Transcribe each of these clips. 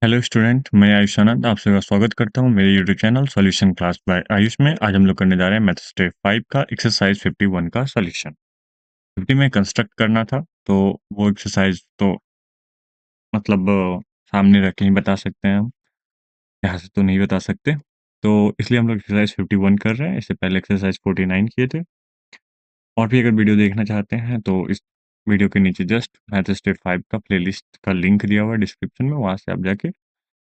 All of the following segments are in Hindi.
हेलो स्टूडेंट, मैं आयुष आनंद आप सभी का स्वागत करता हूँ मेरे YouTube channel solution class by Ayush में। आज हम लोग करने जा रहे हैं मैथ स्टेप 5 का एक्सरसाइज 51 का सॉल्यूशन। 50 में कंस्ट्रक्ट करना था, तो वो एक्सरसाइज तो मतलब सामने रख के ही बता सकते हैं हम, यहाँ से तो नहीं बता सकते। तो इसलिए हम लोग एक्सरसाइज 51 कर रहे हैं। इससे पहले एक्सरसाइज 49 किए थे। और भी अगर वीडियो देखना चाहते हैं तो इस वीडियो के नीचे जस्ट मैथ स्टेप 5 का प्लेलिस्ट का लिंक दिया हुआ है डिस्क्रिप्शन में, वहाँ से आप जाके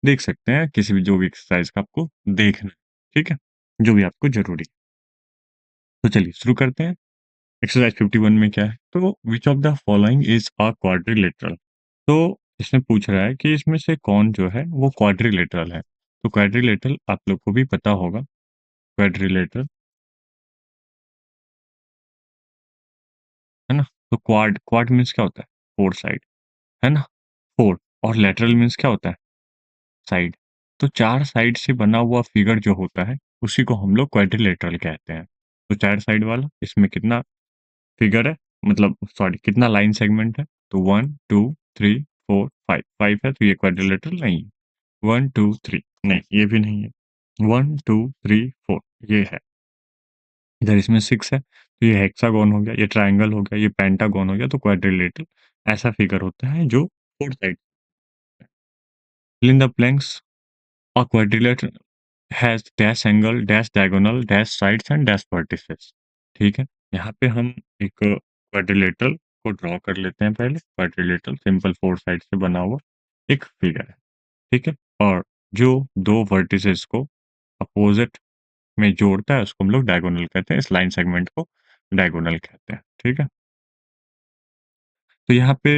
देख सकते हैं किसी भी जो भी एक्सरसाइज का आपको देखना है, ठीक है? जो भी आपको ज़रूरी है। तो चलिए शुरू करते हैं। एक्सरसाइज 51 में क्या है? तो which of the following is a quadrilateral? तो इसमें पूछ रहा है कि इसमें से कौन जो है वो क्वाड्रिलेटरल है। तो क्वाड्रिलेटरल आप लोग को भी पता होगा, क्वाड्रिलेटरल, है ना? तो क्वाड क्वाड मीन्स क्या होता है? 4 साइड, है ना? 4 और लेटरल मीन्स क्या होता है? साइड। तो 4 साइड से बना हुआ फिगर जो होता है, उसी को हम लोग क्वाड्रिलेटरल कहते हैं। तो 4 साइड वाला, इसमें कितना फिगर है, मतलब सॉरी कितना लाइन सेगमेंट है? तो 1, 2, 3, 4, 5, 5 है तो ये क्वाड्रिलेटरल नहीं है। 1, 2, 3 नहीं, ये भी नहीं है। 1, 2, 3, 4 ये है। इधर इसमें 6 है तो ये हेक्सागोन हो गया, ये ट्रायंगल हो गया, ये पेंटागोन हो गया। तो क्वाड्रिलेटरल ऐसा फिगर होता है जो 4 side. Fill in the blanks. A quadrilateral has dash angle, dash diagonal, dash sides and dash vertices. ठीक है? यहाँ पे हम एक क्वाड्रिलेटरल को ड्रॉ कर लेते हैं पहले। क्वाड्रिलेटरल सिंपल 4 साइड से बना हुआ एक फिगर है, ठीक है? और जो 2 वर्टिसेस को अपोज़िट में जोड़ता है उसको हम लोग डायगोनल कहते हैं। इस लाइन सेगमेंट को डायगोनल कहते हैं, ठीक है? तो यहाँ पे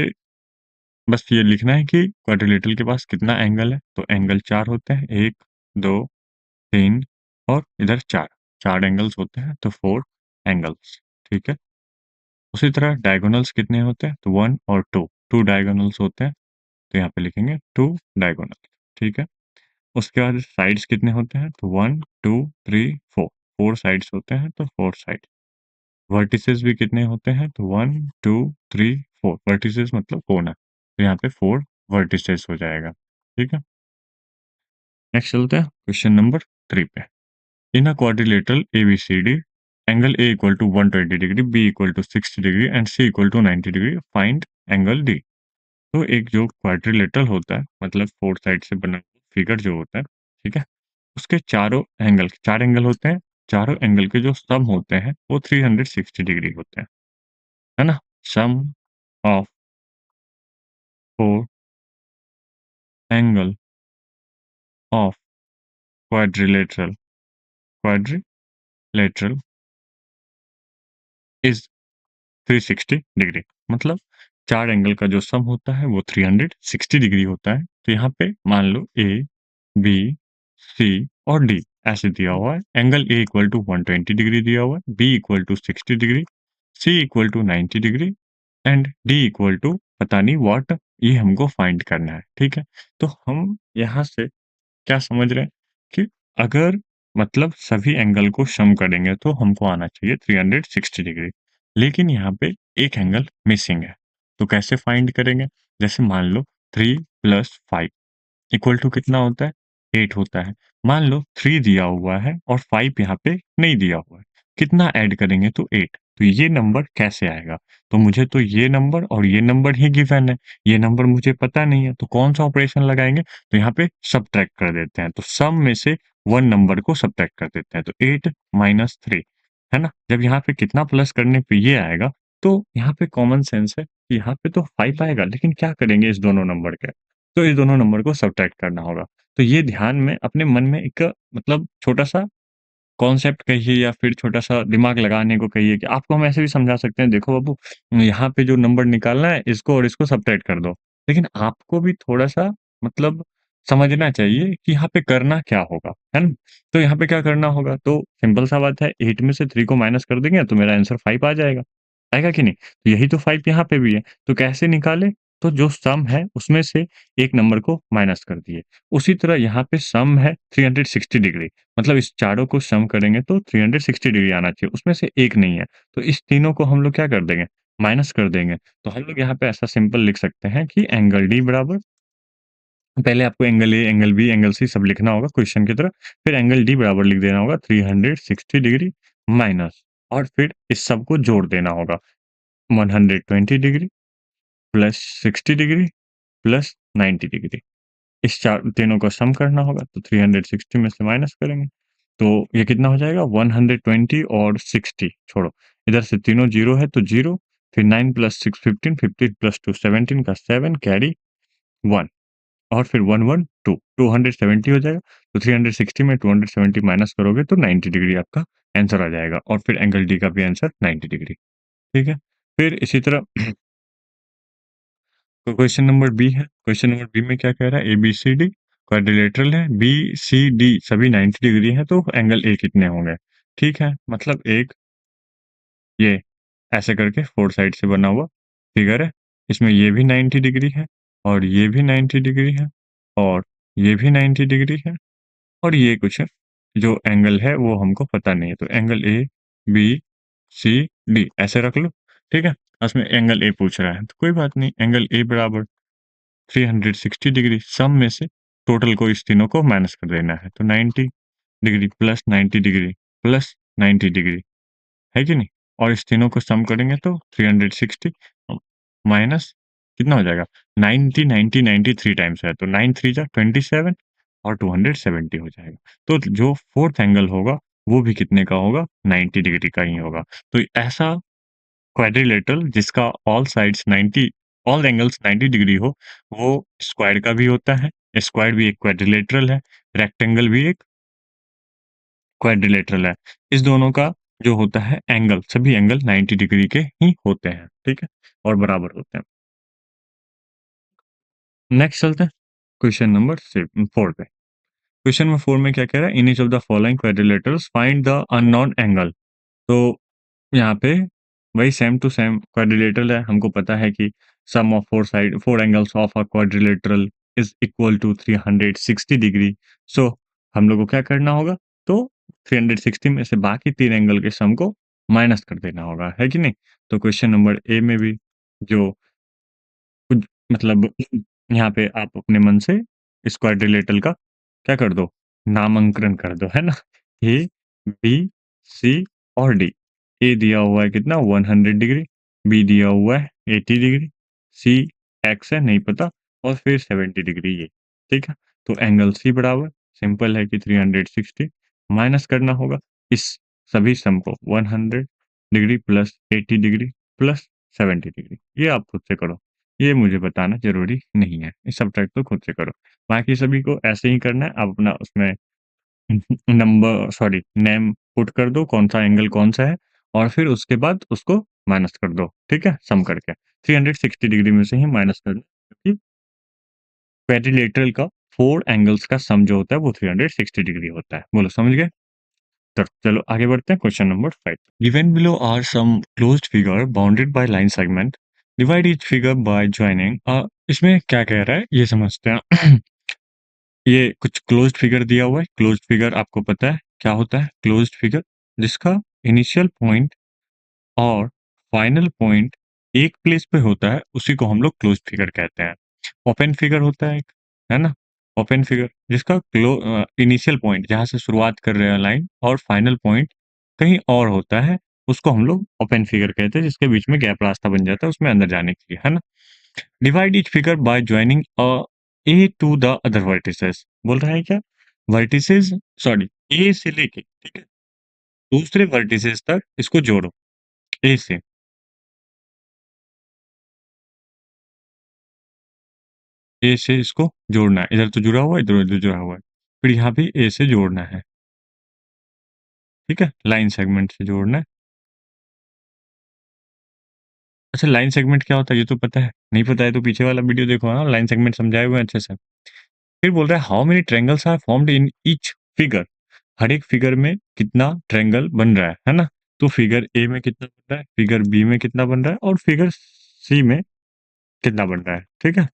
बस ये लिखना है कि क्वाड्रिलेटरल के पास कितना एंगल है, तो एंगल 4 होते हैं। 1, 2, 3 और इधर 4, 4 एंगल्स होते हैं तो 4 एंगल्स, ठीक है? उसी तरह डायगोनल्स कितने होते हैं? तो 1 और 2, 2 डायगोनल्स होते हैं, तो यहाँ पे लिखेंगे 2 डायगोनल, ठीक है? उसके बाद साइड्स कितने होते हैं? तो 1, 2, 3, 4, 4 साइड्स होते हैं तो 4 साइड। वर्टिसेस भी कितने होते हैं? तो 1, 2, 3, 4, वर्टिसेस मतलब कोना, तो यहाँ पे 4 वर्टिसेस हो जाएगा, ठीक है? नेक्स्ट चलते हैं क्वेश्चन नंबर 3 पे। In a quadrilateral ABCD, angle A equal to 120 degree, B equal to 60 degree and C equal to 90 degree. Find angle D. तो एक जो क्वाड्रिलेटरल होता है, मतलब 4 साइड से बना फिगर जो होता है, ठीक है? उसके चारों एंगल, 4 एंगल होते हैं, चारों एंगल के जो सम होते हैं वो 360 डिग्री होते हैं, है ना? Sum of 4 angle of quadrilateral quadrilateral is 360 degree. मतलब 4 एंगल का जो सम होता है वो 360 डिग्री होता है। तो यहाँ पे मान लो ए, बी, सी और डी ऐसे दिया हुआ है। Angle A equal to 120 degree दिया हुआ है, B equal to 60 degree, C equal to 90 degree and D equal to पता नहीं व्हाट, ये हमको फाइंड करना है, ठीक है? तो हम यहाँ से क्या समझ रहे हैं कि अगर मतलब सभी एंगल को सम करेंगे तो हमको आना चाहिए 360 डिग्री। लेकिन यहाँ पे एक एंगल मिसिंग है। तो कैसे फाइंड करेंगे? जैसे मान लो 3 प्लस 5 इक्वल टू कितना होता है? 8 होता है। मान लो 3 दिया हुआ है और 5 यहाँ पे नहीं दिया हुआ है। कितना ऐड करेंगे तो 8। तो ये नंबर कैसे आएगा? तो मुझे तो ये नंबर और ये नंबर ही गिवन है। ये नंबर मुझे पता नहीं है, तो कौन-सा ऑपरेशन लगाएँगे? तो यहाँ पे सब्ट्रैक्ट कर देते हैं। तो सम में से 1 नंबर को सब्ट्रैक्ट कर देते हैं। तो 8 माइनस 3, है ना? जब यहाँ पे कितना प्लस करने पे ये आएगा, तो यहाँ पे कॉमन सेंस है कि यहाँ पे तो 5 आएगा, लेकिन क्या करेंगे इस दोनों नंबर के? तो इस दोनों नंबर को सब्ट्रैक्ट करना होगा। तो ये ध्यान में अपने मन में एक मतलब छोटा-सा कॉन्सेप्ट कहिए या फिर छोटा-सा दिमाग लगाने को कहिए कि आपको हम ऐसे भी समझा सकते हैं, देखो बाबू, यहाँ पे जो नंबर निकालना है इसको और इसको सब्ट्रैक्ट कर दो। लेकिन आपको भी थोड़ा-सा मतलब समझना चाहिए कि यहाँ पे करना क्या होगा, है ना? तो यहाँ पे क्या करना होगा? तो सिंपल सा बात है, 8 में से 3 को माइनस कर देंगे तो मेरा आंसर 5 आ जाएगा। आएगा कि नहीं? तो यही तो 5 यहाँ पे भी है। तो कैसे निकालें? तो जो सम है उसमें से एक नंबर को माइनस कर दिए। उसी तरह यहाँ पे सम है 360 डिग्री, मतलब इस चारों को सम करेंगे तो 360 डिग्री आना चाहिए, उसमें से एक नहीं है। तो इस तीनों को हम लोग क्या कर देंगे? माइनस कर देंगे। तो हम लोग यहाँ पे ऐसा सिंपल लिख सकते हैं कि एंगल डी बराबर पहले आपको angle A, angle B, angle C सब लिखना होगा क्वेश्चन की तरह, फिर एंगल डी बराबर लिख देना होगा 360 डिग्री माइनस, और फिर इस सब को जोड़ देना होगा 120 degree plus 60 degree plus 90 degree. इस चार तीनों को सम करना होगा, तो 360 में से माइनस करेंगे तो ये कितना हो जाएगा 120 और 60 छोड़ो, इधर से तीनों जीरो है तो जीरो, फिर 9 प्लस 6 15, 15 प्लस 2 17 का 7 कैरी 1, और फिर 1 1 2 270 हो जाएगा। तो 360 में 270 माइनस करोगे तो 90 डिग्री आपका आंसर आ जाएगा, और फिर एंगल डी का भी आंसर 90 डिग्री। ठीक है, फिर इसी तरह तो क्वेश्चन नंबर बी है। क्वेश्चन नंबर बी में क्या कह रहा है, A B C D quadrilateral है, बी सी डी सभी 90 डिग्री है, तो एंगल ए कितने होंगे। ठीक है, मतलब एक ये ऐसे करके फोर साइड से बना हुआ फिगर है, इसमें ये भी 90 डिग्री है, और ये भी 90 डिग्री है, और ये भी 90 डिग्री है, और ये कुछ है जो एंगल है वो हमको पता नहीं है, तो angle A B C D ऐसे रख लो। ठीक है, उसमें एंगल ए पूछ रहा है तो कोई बात नहीं, एंगल ए बराबर 360 डिग्री, सम में से टोटल को इस तीनों को माइनस कर देना है, तो 90 degree plus 90 degree plus 90 degree है कि नहीं, और इस तीनों को सम करेंगे तो 360 माइनस कितना हो जाएगा 90 90 90 थ्री टाइम्स है, तो 9 थ्री जा 27 और 270 हो जाएगा। तो जो फोर्थ एंगल होगा वो भी कितने का होगा 90 डिग्री का ही होगा। तो ऐसा क्वाड्रिलेटरल जिसका all sides 90 all angles 90 degree हो, वो स्क्वायर का भी होता है, स्क्वायर भी एक क्वाड्रिलेटरल है, रेक्टेंगल भी एक क्वाड्रिलेटरल है। इस दोनों का जो होता है एंगल, सभी एंगल 90 डिग्री के ही होते हैं, ठीक है, और बराबर होते हैं। नेक्स्ट चलते हैं क्वेश्चन नंबर 4 पे। क्वेश्चन नंबर 4 में क्या कह रहा है, in each of the following quadrilaterals find the unknown angle. तो यहाँ पे वही सेम टू सेम क्वाड्रिलेटरल है, हमको पता है कि sum of four angles of a quadrilateral is equal to 360 degree. So हम लोग को क्या करना होगा, तो 360 में से बाकी तीन एंगल के सम को माइनस कर देना होगा, है कि नहीं। तो क्वेश्चन नंबर ए में भी जो कुछ मतलब यहाँ पे आप अपने मन से इस क्वाड्रिलेटरल का क्या कर दो, नामांकन कर दो, है ना। ए बी सी और डी। ए दिया हुआ है कितना 100 डिग्री, बी दिया हुआ है 80 डिग्री, सी एक्स है नहीं पता, और फिर 70 डिग्री ये। ठीक है, तो एंगल सी बराबर सिंपल है कि 360 माइनस करना होगा इस सभी सम को 100 degree plus 80 degree plus 70 degree. ये आप खुद से करो, ये मुझे बताना ज़रूरी नहीं है। इस सब्ट्रैक्ट को खुद से करो। बाकी सभी को ऐसे ही करना है। आप अपना उसमें नंबर सॉरी नेम पुट कर दो, कौन-सा एंगल कौन-सा है, और फिर उसके बाद उसको माइनस कर दो, ठीक है? सम करके। 360 डिग्री में से ही माइनस करना क्योंकि क्वाड्रिलेटरल का 4 एंगल्स का सम जो होता है वो 360 डिग्री होता है। बोलो समझ गए? तो चलो आगे बढ़ते हैं question number 5। Given below are some closed figure bounded by line segment. Divide each figure by joining. इसमें क्या कह रहा है ये समझते हैं। ये कुछ क्लोज्ड फिगर दिया हुआ है। क्लोज्ड फिगर आपको पता है क्या होता है? क्लोज्ड फिगर जिसका इनिशियल पॉइंट और फाइनल पॉइंट एक प्लेस पे होता है, उसी को हम लोग क्लोज्ड फिगर कहते हैं। ओपन फिगर होता है एक, है ना? ओपन फिगर जिसका इनिशियल पॉइंट जहाँ से शुरुआत कर रहे हैं लाइन और फाइनल पॉइंट कहीं और होता है, उसको हम लोग ओपन फिगर कहते हैं, जिसके बीच में गैप रास्ता बन जाता है उसमें अंदर जाने के लिए, है ना? Divide each figure by joining A to the other vertices. बोल रहा है क्या? वर्टिसेस सॉरी ए से लेके, ठीक है, दूसरे वर्टिसेस तक इसको जोड़ो। ए से ए से इसको जोड़ना है, इधर तो जुड़ा हुआ है, इधर इधर जुड़ा हुआ है, फिर यहाँ भी ए से जोड़ना है, ठीक है, लाइन सेगमेंट से जोड़ना है। अच्छा, लाइन सेगमेंट क्या होता है ये तो पता है, नहीं पता है तो पीछे वाला वीडियो देखो, हाँ लाइन सेगमेंट समझाए हुए हैं अच्छे से। फिर बोल रहा है how many triangles are formed in each figure. हर एक फिगर में कितना ट्रायंगल बन रहा है ना। तो फिगर ए में कितना बन रहा है, फिगर बी में कितना बन रहा है, और फिगर सी में कितना बन रहा है, ठीक है।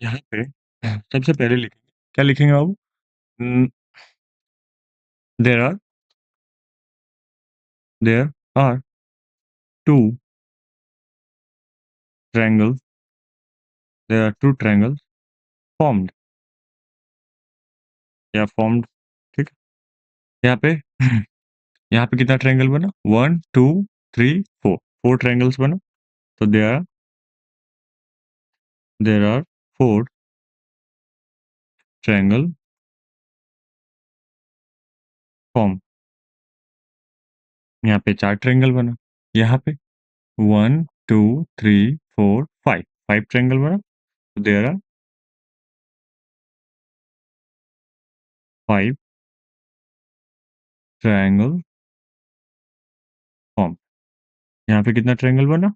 यहाँ पे सबसे पहले लिखेंगे, क्या लिखेंगे बाबू, there are there are two triangles, there are two triangles formed या फॉर्म्ड, ठीक है? यहाँ पे यहाँ पे कितना ट्रायंगल बना? 1, 2, 3, 4 4 ट्रायंगल्स बना। तो देयर आर 4 ट्रायंगल फॉर्म। यहाँ पे 4 ट्रायंगल बना। यहाँ पे 1, 2, 3, 4, 5 5 ट्रायंगल बना। तो देयर आर 5 ट्रायंगल फॉर्म। यहाँ पे कितना ट्रायंगल बना?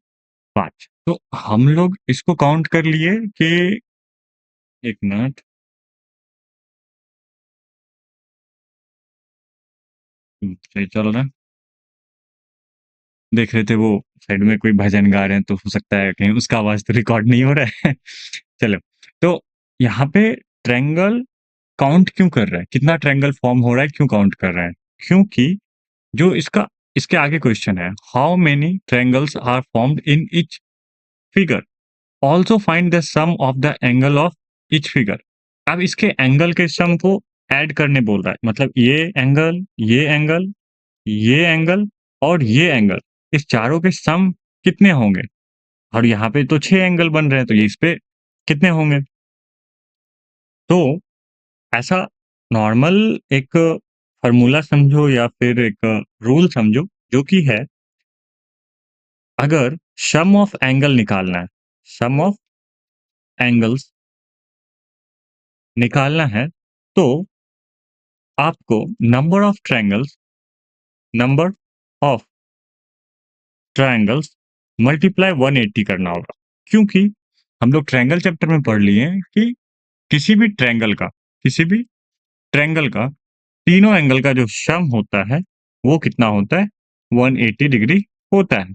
5। तो हम लोग इसको काउंट कर लिए कि 1 मिनट, सही चल रहा है। देख रहे थे वो साइड में कोई भजन गा रहे हैं, तो हो सकता है कहीं उसका आवाज़ तो रिकॉर्ड नहीं हो रहा है। चलो, तो यहाँ पे ट्रायंगल काउंट क्यों कर रहा है? कितना ट्रायंगल फॉर्म हो रहा है, क्यों काउंट कर रहा है? क्योंकि जो इसके आगे क्वेश्चन है, how many triangles are formed in each figure? Also find the sum of the angle of each figure. अब इसके एंगल के सम को ऐड करने बोल रहा है, मतलब ये एंगल और ये एंगल, इस चारों के सम कितने होंगे? और यहाँ पे तो 6 एंगल बन रहे हैं, तो ये इस पे कितने होंगे? तो ऐसा नॉर्मल एक फ़ॉर्मूला समझो या फिर एक रूल समझो, जो कि है, अगर सम ऑफ एंगल निकालना है, सम ऑफ एंगल्स निकालना है, तो आपको नंबर ऑफ ट्रायंगल्स मल्टीप्लाई 180 करना होगा। क्योंकि हम लोग ट्रायंगल चैप्टर में पढ़ लिए हैं कि किसी भी ट्रायंगल का तीनों एंगल का जो सम होता है, वो कितना होता है? 180 डिग्री होता है।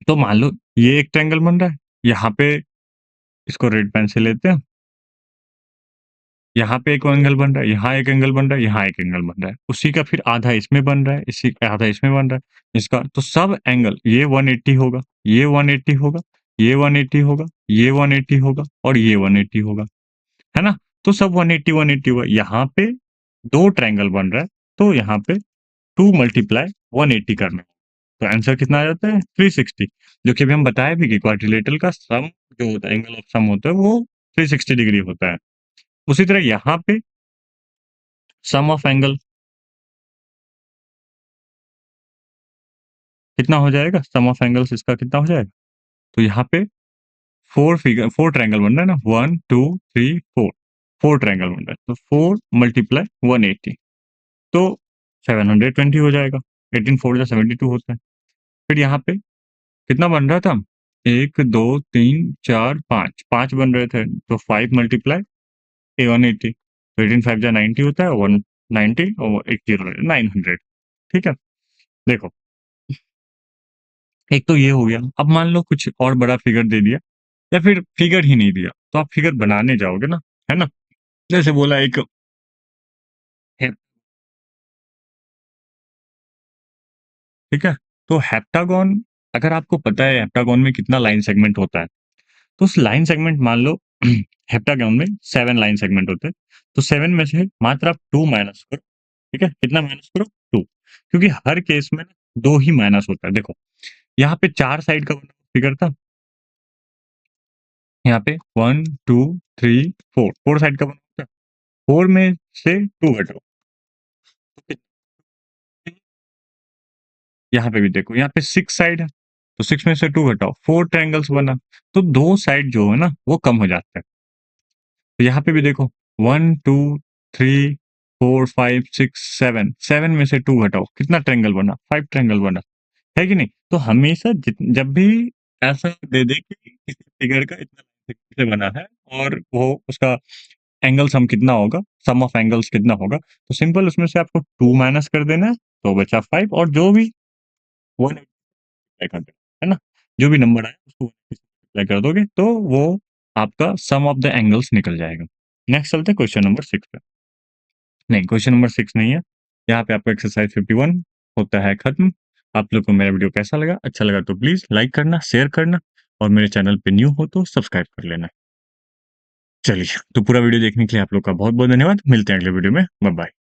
तो मान लो ये एक ट्रायंगल बन रहा है, यहाँ पे इसको रेड पेन से लेते हैं, यहाँ पे एक एंगल बन रहा है, यहाँ एक एंगल बन रहा है, यहाँ एक एंगल बन रहा है। उसी का फिर आधा इसमें बन रहा है, इसी का आधा इसमें बन रहा है, इसका तो सब एंगल ये 180 होगा, ये 180 होगा, ये 180 होगा, ये 180 होगा और ये 180 होगा, है ना? तो सब 180 180 हुआ। यहाँ पे 2 ट्रायंगल बन रहा है, तो यहाँ पे 2 मल्टीप्लाई 180 करना है। तो आंसर कितना आ जाता है? 360, जो कि अभी हम बताए भी कि क्वाड्रिलेटरल का सम जो होता है, एंगल ऑफ सम होता है, वो 360 डिग्री होता है। उसी तरह यहाँ पे सम ऑफ एंगल कितना हो जाएगा? सम ऑफ एंगल्स इसका कितना हो जाएगा? तो यहाँ पे 4 ट्रायंगल बन रहा है ना, 1 2 3 4 4 ट्रायंगल बन रहा है, तो 4 मल्टीप्लाई 180, तो 720 हो जाएगा। 18 4 जा 72 होता है। फिर यहाँ पे कितना बन रहा था? 1 2 3 4 5 5 बन रहे थे, तो 5 मल्टीप्लाई 180, तो 18 5 जा 90 होता है, 190 और 80 900। ठीक है? देखो, एक तो ये हो गया। अब मान लो कुछ और बड़ा फिगर दे दिया या फिर फिगर ही नहीं दिया, तो आप फिगर बनाने जाओगे ना, है ना? जैसे बोला एक है, ठीक है? तो हेप्टागोन, अगर आपको पता है हेप्टागोन में कितना लाइन सेगमेंट होता है, तो उस लाइन सेगमेंट मान लो हेप्टागोन में 7 लाइन सेगमेंट होते हैं, तो 7 में से मात्र आप 2 माइनस करो, ठीक है? कितना माइनस करो? 2, क्योंकि हर केस में ना 2 ही माइनस होता है। देखो, यहाँ पे 4 साइड का बना फिगर था, यहाँ पे 1 2 3 4 4 साइड का बना था। 4 में से 2 घटाओ, तो यहाँ पे भी देखो, यहाँ पे 6 साइड है, तो 6 में से 2 घटाओ, 4 ट्रायंगल्स बना, तो 2 साइड जो है ना वो कम हो जाता है। तो यहाँ पे भी देखो, 1 2 3 4 5 6 7 7 में से 2 घटाओ, कितना ट्रायंगल बना? 5 ट्रायंगल बना, है कि नहीं? तो हमेशा जब भी ऐसा दे दे कि किसी फिगर का इतना से बना है और वो उसका एंगल सम कितना होगा, सम ऑफ एंगल्स कितना होगा, तो सिंपल उसमें से आपको 2 माइनस कर देना है, तो बचा 5, और जो भी 1 अप्लाई कर देना, है ना? जो भी नंबर आए उसको अप्लाई कर दोगे, तो वो आपका सम ऑफ द एंगल्स निकल जाएगा। नेक्स्ट चलते हैं क्वेश्चन नंबर 6 पे। नहीं, क्वेश्चन नंबर 6 नहीं है। यहाँ पे आपका एक्सरसाइज 51 होता है खत्म। आप लोग को मेरा वीडियो कैसा लगा? अच्छा लगा तो प्लीज़ लाइक करना, शेयर करना और मेरे चैनल पे न्यू हो तो सब्सक्राइब कर लेना। चलिए, तो पूरा वीडियो देखने के लिए आप लोग का बहुत-बहुत धन्यवाद। मिलते हैं अगले वीडियो में। बाय-बाय।